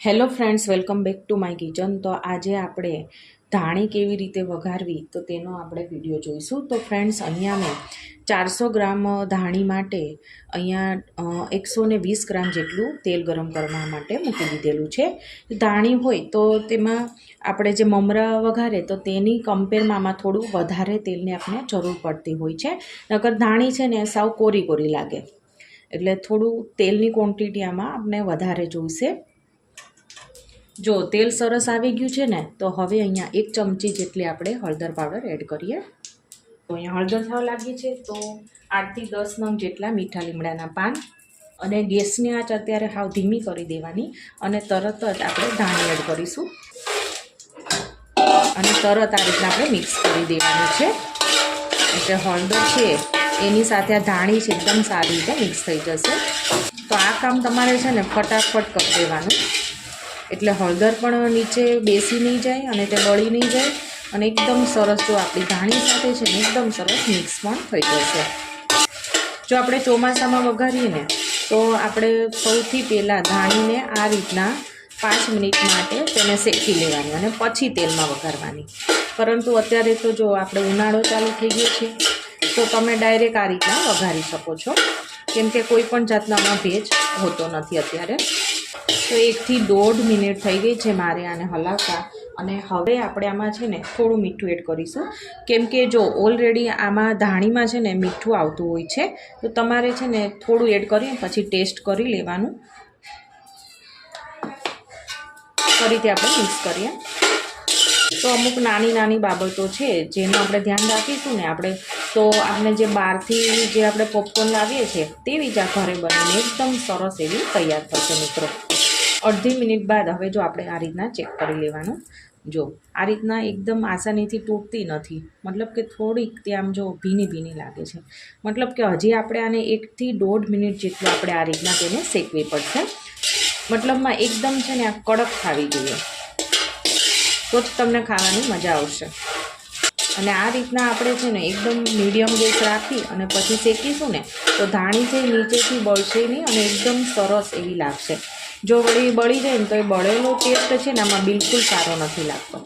Hello friends, welcome back to my kitchen. તો આજે આપણે ધાણી કેવી રીતે વઘારવી તો તેનો આપણે વિડીયો જોઈશું. તો ફ્રેન્ડ્સ, અહીંયા મેં 400 ગ્રામ ધાણી માટે અહીંયા 120 ગ્રામ જેટલું તેલ ગરમ કરવા માટે મૂકી દીધેલું છે. ધાણી હોય તો તેમાં આપણે જે મમરા વઘારે તો તેની કમ્પેરમાં આમાં થોડું વધારે તેલની આપણે જરૂર પડતી હોય છે. નકર ધાણી છે ને સાવ કોરી કોરી લાગે, એટલે થોડું તેલની ક્વોન્ટિટી આમાં આપણે વધારે જોઈશે. જો તેલ સરસ આવી ગયું છે ને, તો હવે અહીંયા 1 ચમચી જેટલી આપણે હળદર પાવડર એડ કરીએ. તો અહીંયા હળદર થવા લાગી છે, તો 8 થી 10 નંગ જેટલા મીઠા લીમડાના પાન, અને ગેસની આંચ અત્યારે હાવ ધીમી કરી દેવાની, અને તરત જ આપણે ધાણી એડ કરીશું અને તરત આ રીતના આપણે મિક્સ કરી દેવાનું છે. એટલે હળદર છે એની સાથે આ ધાણી છે એકદમ સારી રીતે મિક્સ થઈ જશે. તો આ કામ તમારે છે ને ફટાફટ કરી દેવાનું, એટલે હળદર પણ નીચે બેસી નહીં જાય અને તે બળી નહીં જાય, અને એકદમ સરસ જો આપણી ધાણી સાથે છે ને એકદમ સરસ મિક્સ પણ થઈ જશે. જો આપણે ચોમાસામાં વઘારીએ ને તો આપણે સૌથી પહેલાં ધાણીને આ રીતના 5 મિનિટ માટે તેને શેકી લેવાની અને પછી તેલમાં વઘારવાની. પરંતુ અત્યારે તો જો આપણે ઉનાળો ચાલુ થઈ ગયો છે, તો તમે ડાયરેક્ટ આ રીતના વઘારી શકો છો, કેમ કે કોઈ પણ જાતનામાં ભેજ હોતો નથી અત્યારે. તો 1 થી 1.5 મિનિટ થઈ ગઈ છે મારે આને હલાવતા, અને હવે આપણે આમાં છે ને થોડું મીઠું એડ કરીશું, કેમ કે જો ઓલરેડી આમાં ધાણીમાં છે ને મીઠું આવતું હોય છે, તો તમારે છે ને થોડું એડ કરી પછી ટેસ્ટ કરી લેવાનું. ફરીથી આપણે મિક્સ કરીએ. તો અમુક નાની નાની બાબતો છે જેનું આપણે ધ્યાન રાખીશું ને આપણે, તો આપણે જે બહારથી જે આપણે પોપકોર્ન લાવીએ છીએ તેવી જ આ ઘરે બનીને એકદમ સરસ એવી તૈયાર થશે મિત્રો. અડધી મિનિટ બાદ હવે જો આપણે આ રીતના ચેક કરી લેવાનું. જો આ રીતના એકદમ આસાનીથી તૂટતી નથી, મતલબ કે થોડીક તે આમ જો ભીની ભીની લાગે છે, મતલબ કે હજી આપણે આને 1 થી 1.5 મિનિટ જેટલું આપણે આ રીતના તેને શેકવી પડશે. મતલબમાં એકદમ છે ને આ કડક ખાવી જોઈએ, તો જ તમને ખાવાની મજા આવશે. અને આ રીતના આપણે છે ને એકદમ મીડિયમ ગેસ રાખી અને પછી શેકીશું ને, તો ધાણી છે નીચેથી બળશે નહીં અને એકદમ સરસ એવી લાગશે. જો વળી બળી જાય ને તો એ બળેલો ટેસ્ટ છે ને આમાં બિલકુલ સારો નથી લાગતો.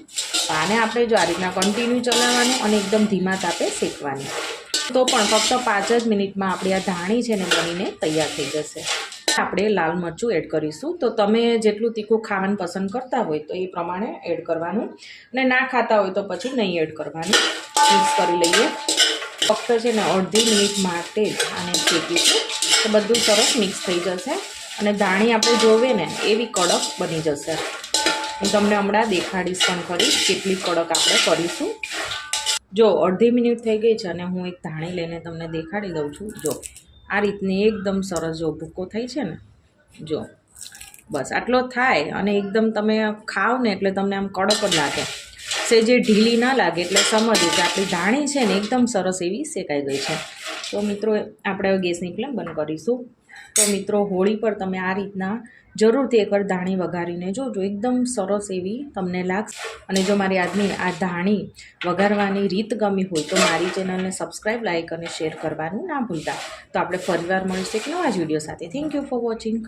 આને આપણે જો આ રીતના કન્ટિન્યુ ચલાવવાનું અને એકદમ ધીમા તાપે શેકવાની, તો પણ ફક્ત 5 જ મિનિટમાં આપણી આ ધાણી છે ને બનીને તૈયાર થઈ જશે. આપણે લાલ મરચું એડ કરીશું. તો તમે જેટલું તીખું ખાવાનું પસંદ કરતા હોય તો એ પ્રમાણે એડ કરવાનું, અને ના ખાતા હોય તો પછી નહીં એડ કરવાનું. મિક્સ કરી લઈએ. ફક્ત છે ને અડધી મિનિટ માટે જ આને શેકીશું, તો બધું સરસ મિક્સ થઈ જશે અને ધાણી આપણે જોવે ને એવી કડક બની જશે. હું તમને હમણાં દેખાડીશ પણ ખરી કેટલી કડક આપણે કરીશું. જો અડધી મિનિટ થઈ ગઈ છે અને હું એક ધાણી લઈને તમને દેખાડી દઉં છું. જો આ રીતની એકદમ સરસ જો ભૂકો થઈ છે ને, જો બસ આટલો થાય અને એકદમ તમે ખાઓ ને એટલે તમને આમ કડક જ લાગે, જે ઢીલી ના લાગે, એટલે સમજો કે આપણી ધાણી છે ને એકદમ સરસ એવી શેકાઈ ગઈ છે. તો મિત્રો આપણે ગેસની ફ્લેમ બંધ કરીશું. તો મિત્રો હોળી પર તમે આ રીતના જરૂરથી એકવાર ધાણી વઘારીને જોજો, એકદમ સરસ એવી તમને લાગશે. અને જો મારી આજની આ ધાણી વઘારવાની રીત ગમી હોય તો મારી ચેનલને સબસ્ક્રાઈબ, લાઇક અને શેર કરવાનું ના ભૂલતા. તો આપણે ફરીવાર મળીશું એક નવા જ વિડીયો સાથે. Thank you for watching.